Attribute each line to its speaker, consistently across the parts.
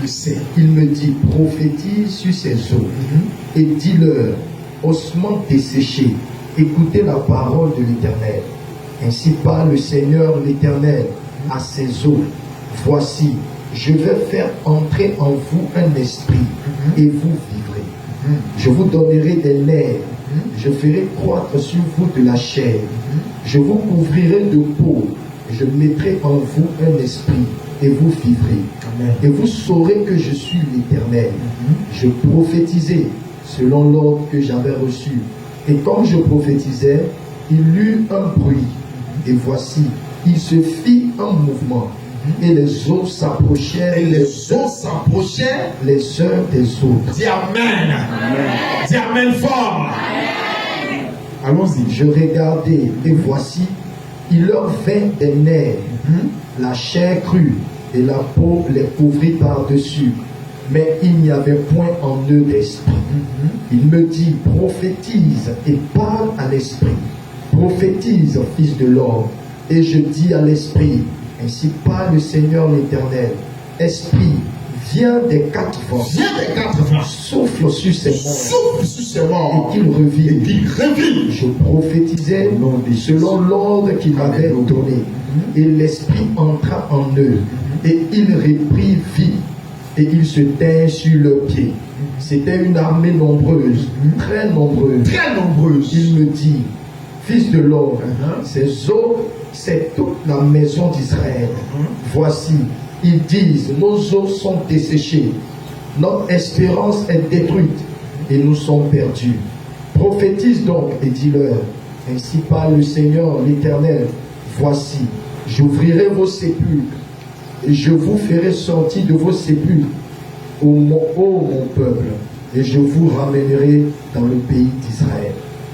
Speaker 1: le sais.
Speaker 2: Il me dit, prophétise sur ces eaux et dis-leur, ossements desséchés, écoutez la parole de l'Éternel. Ainsi parle le Seigneur l'Éternel à ces eaux. Voici, je vais faire entrer en vous un esprit et vous vivrez. Je vous donnerai des nerfs, je ferai croître sur vous de la chair. Je vous couvrirai de peau, je mettrai en vous un esprit et vous vivrez.
Speaker 1: Amen.
Speaker 2: Et vous saurez que je suis l'Éternel. Je prophétisais selon l'ordre que j'avais reçu. Et quand je prophétisais, il eut un bruit. Et voici, il se fit un mouvement. Et les eaux s'approchèrent.
Speaker 1: Et les eaux s'approchaient
Speaker 2: les uns des autres.
Speaker 1: Dis Amen. Dis Amen fort. Allons-y.
Speaker 2: Je regardais et voici, il leur vint des nerfs, la chair crue et la peau les couvrit par-dessus. Mais il n'y avait point en eux d'esprit. Il me dit, prophétise et parle à l'esprit. Prophétise, fils de l'homme. Et je dis à l'esprit, ainsi parle le Seigneur l'Éternel. Esprit, viens des quatre vents.
Speaker 1: Viens des quatre vents.
Speaker 2: Souffle sur ces morts.
Speaker 1: Souffle sur ces morts.
Speaker 2: Et qu'il revive.
Speaker 1: Et qu'il revive.
Speaker 2: Je prophétisais selon l'ordre qu'il m'avait donné. Et l'esprit entra en eux. Et il reprit vie. Et ils se tinrent sur leurs pieds. C'était une armée nombreuse, très nombreuse.
Speaker 1: Très nombreuse.
Speaker 2: Il me dit, fils de l'homme, ces eaux, c'est toute la maison d'Israël. Voici, ils disent, nos eaux sont desséchées, notre espérance est détruite et nous sommes perdus. Prophétise donc et dis-leur, ainsi parle le Seigneur l'Éternel, voici, j'ouvrirai vos sépulcres et je vous ferai sortir de vos sépulcres, ô mon peuple, et je vous ramènerai dans le pays d'Israël.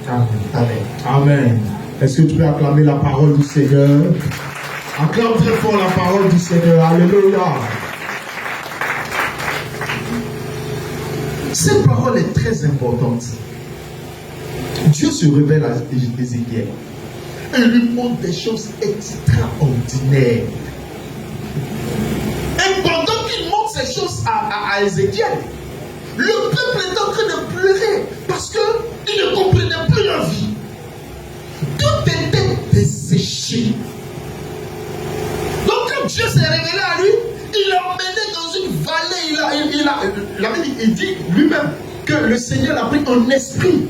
Speaker 1: Amen.
Speaker 2: Amen.
Speaker 1: Amen. Est-ce que tu peux acclamer la parole du Seigneur? Acclame très fort la parole du Seigneur. Alléluia. Cette parole est très importante. Dieu se révèle à Ézéchiel et lui montre des choses extraordinaires. Et pendant qu'il montre ces choses à Ézéchiel, le peuple est en train de pleurer parce qu'il ne comprenait plus leur vie. Tout était desséché. Donc quand Dieu s'est révélé à lui, il l'a emmené dans une vallée. Il dit lui-même que le Seigneur l'a pris en esprit.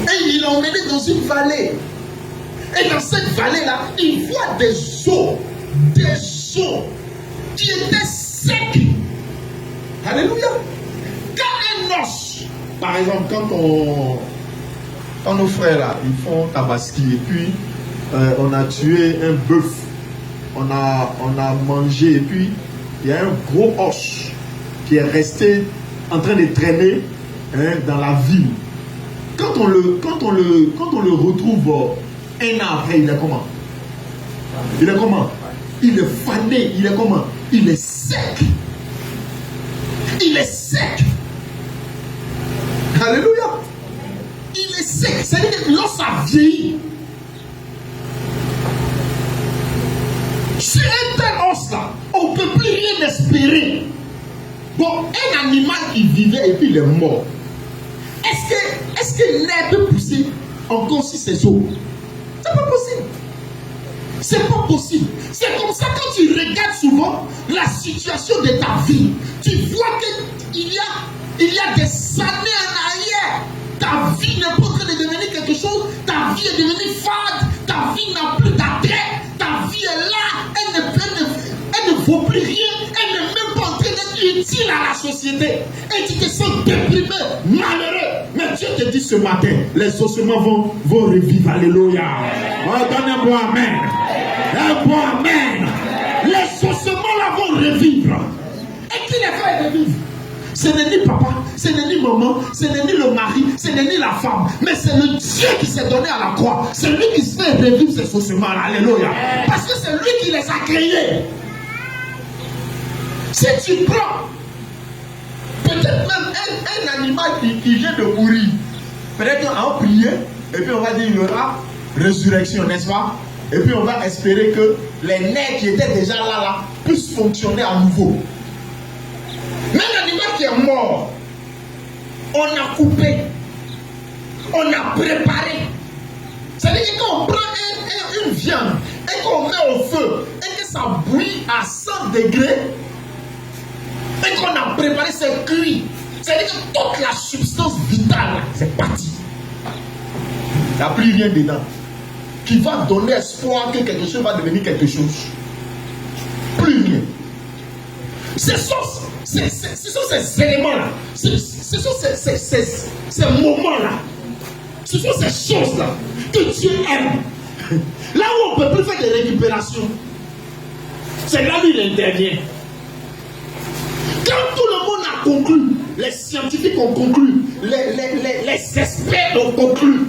Speaker 1: Et il l'a emmené dans une vallée. Et dans cette vallée-là, il voit des eaux qui étaient secs. Alléluia. Quand un os, par exemple, quand nos frères là, ils font tabaski et puis on a tué un bœuf, on a mangé et puis il y a un gros os qui est resté en train de traîner dans la ville. Quand on le retrouve un an après, il est comment? Il est comment? Il est fané, il est comment? Il est sec. Il est sec. Alléluia. Il est sec. C'est-à-dire que lorsque ça vieillit, sur un tel os là, on ne peut plus rien espérer. Bon, un animal qui vivait et puis il est mort. Est-ce que l'air peut pousser encore sur ses os? C'est pas possible. C'est pas possible. C'est comme ça quand tu regardes souvent la situation de ta vie, tu vois qu'il y a des années en arrière. Ta vie n'est pas en train de devenir quelque chose. Ta vie est devenue fade. Ta vie n'a plus d'attrait. Ta vie est là. Elle ne vaut plus rien. Elle n'est même pas en train d'être utile à la société. Et tu te sens déprimé, malheureux. Mais Dieu te dit ce matin, les ossements vont revivre. Alléluia. Oh, donne un bon amen. Un bon amen. Les ossements là vont revivre. Et qui les fait revivre? Ce n'est ni papa, ce n'est ni maman, ce n'est ni le mari, ce n'est ni la femme, mais c'est le Dieu qui s'est donné à la croix. C'est lui qui se fait revivre ces ossements-là. Alléluia. Parce que c'est lui qui les a créés. Si tu prends peut-être même un animal qui vient de mourir, peut-être qu'on va prier, et puis on va dire il y aura résurrection, n'est-ce pas? Et puis on va espérer que les nerfs qui étaient déjà là, puisse fonctionner à nouveau. Mais l'animal qui est mort, on a coupé, on a préparé. C'est-à-dire que quand on prend une viande et qu'on met au feu et que ça bouillit à 100 degrés et qu'on a préparé, c'est cuit. C'est-à-dire que toute la substance vitale, c'est parti. Il n'y a plus rien dedans qui va donner espoir que quelque chose va devenir quelque chose. Plus rien. Ce sont ces éléments-là, ce sont ces moments-là, ce sont ces choses-là que Dieu aime. Là où on ne peut plus faire de récupération, c'est là où il intervient. Quand tout le monde a conclu, les scientifiques ont conclu, les experts ont conclu,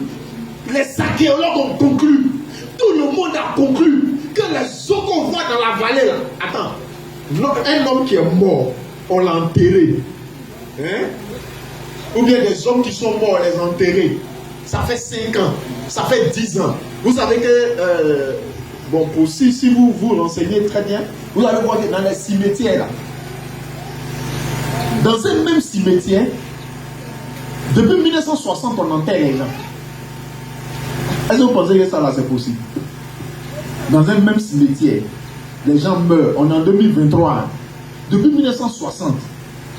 Speaker 1: les archéologues ont conclu, tout le monde a conclu que les eaux qu'on voit dans la vallée là, attends, un homme qui est mort, on l'a enterré. Hein? Ou bien des hommes qui sont morts, on les a enterrés. Ça fait 5 ans, ça fait 10 ans. Vous savez que, bon, pour si vous vous renseignez très bien, vous allez voir que dans les cimetières là, dans un même cimetière, depuis 1960, on enterre les gens. Est-ce que vous pensez que ça là c'est possible? Dans un même cimetière, les gens meurent. On est en 2023. Depuis 1960,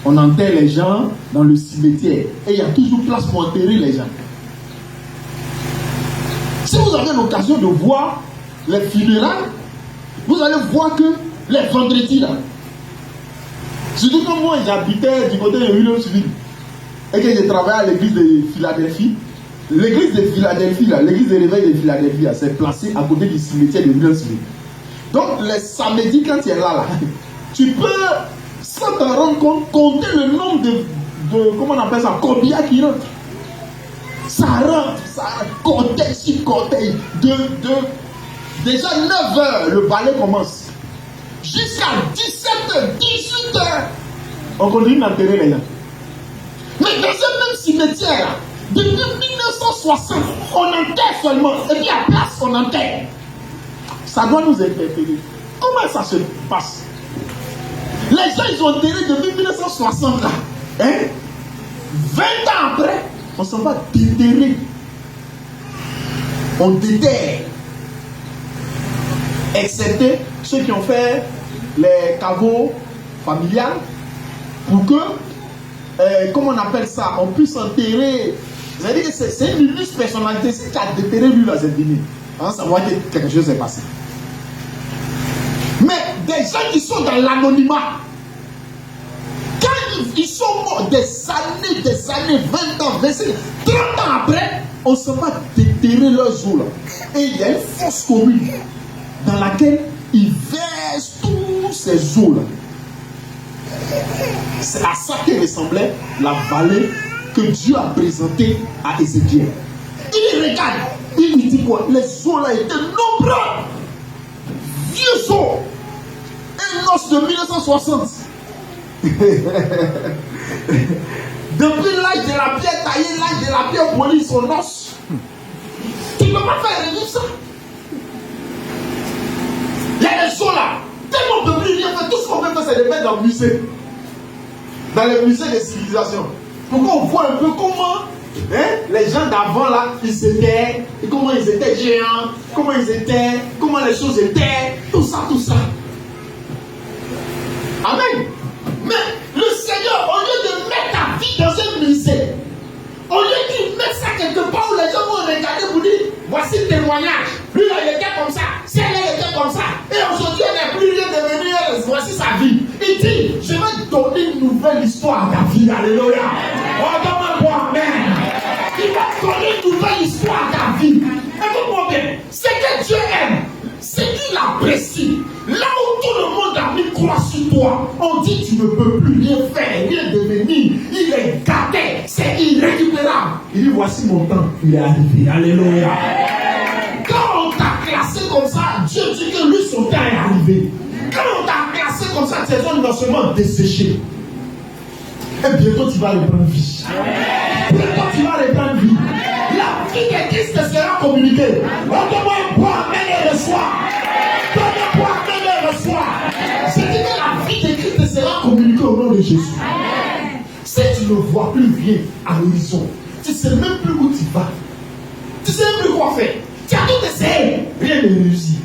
Speaker 1: on enterre les gens dans le cimetière. Et il y a toujours place pour enterrer les gens. Si vous avez l'occasion de voir les funérailles, vous allez voir que les vendredis là, surtout quand moi j'habitais du côté de Williamsville et que j'ai travaillé à l'église de Philadelphie, l'église de Philadelphie là, l'église de réveil de Philadelphie là, c'est placé à côté du cimetière de Williamsville. Donc les samedis quand tu es là, tu peux sans t'en rendre compte compter le nombre de comment on appelle ça, corbillards qui rentrent. Ça rentre, cortège sur cortège. Déjà 9h, le ballet commence. Jusqu'à 17h, 18h, on continue d'enterrer les gens. Mais dans ce même cimetière, depuis 1960, on enterre seulement. Et puis à place, on enterre. Ça doit nous interpeller. Comment ça se passe? Les gens, ils ont enterré depuis 1960 là. Hein? 20 ans après, on s'en va déterrer. On déterre. Excepté ceux qui ont fait les caveaux familiales pour que, comment on appelle ça, on puisse enterrer. C'est-à-dire que c'est une illustre personnalité. Si tu as déterré lui là, c'est fini. Hein, ça voit que quelque chose s'est passé. Mais des gens qui sont dans l'anonymat, quand ils sont morts des années, 20 ans, 25, 30 ans après, on se va déterrer leurs eaux là. Et il y a une fosse commune dans laquelle ils versent tous ces eaux là. C'est à ça que ressemblait la vallée que Dieu a présentée à Ézéchiel. Il regarde, il lui dit quoi? Les eaux là étaient nombreux. Vieux eaux. Un os de 1960. Depuis l'âge de la pierre taillée, l'âge de la pierre polie, son os. Tu ne peux pas faire revivre ça. Il y a des eaux là. Tellement on ne peut plus rien faire. Tout ce qu'on peut faire, c'est les mettre dans le musée. Dans les musées des civilisations. Pour qu'on voit un peu comment les gens d'avant là, ils étaient, et comment ils étaient géants, comment ils étaient, comment les choses étaient, tout ça, tout ça. Amen. Mais le Seigneur, au lieu de mettre ta vie dans un musée, au lieu qu'il mette ça quelque part où les gens vont regarder pour dire, voici le témoignage. Lui là, il était comme ça, celle-là, il était comme ça. Et aujourd'hui, elle n'est plus rien devenue, voici sa vie. Il dit, je vais donner une nouvelle histoire à ta vie. Alléluia. Oh, donne-moi amen. Il va donner une nouvelle histoire à ta vie. Écoute-moi bien, ce que Dieu aime, ce qu'il apprécie, là où tout le monde a mis croix sur toi, on dit tu ne peux plus rien faire, rien devenir, il est gâté, c'est irrécupérable. Il dit voici mon temps, il est arrivé. Alléluia. Quand on t'a classé comme ça, Dieu dit que lui son temps est arrivé. Quand on t'a classé comme ça, tes zones non seulement desséchées. Et bientôt tu vas reprendre vie. Bientôt tu vas reprendre vie. La vie de Christ sera communiquée. Donne-moi un bois, mais le reçoit. Donne-moi un bois, mais le reçoit. de Jésus. Si tu ne vois plus rien à l'horizon, tu ne sais même plus où tu vas. Tu ne sais même plus quoi faire. Tu as tout essayé, rien ne réussit.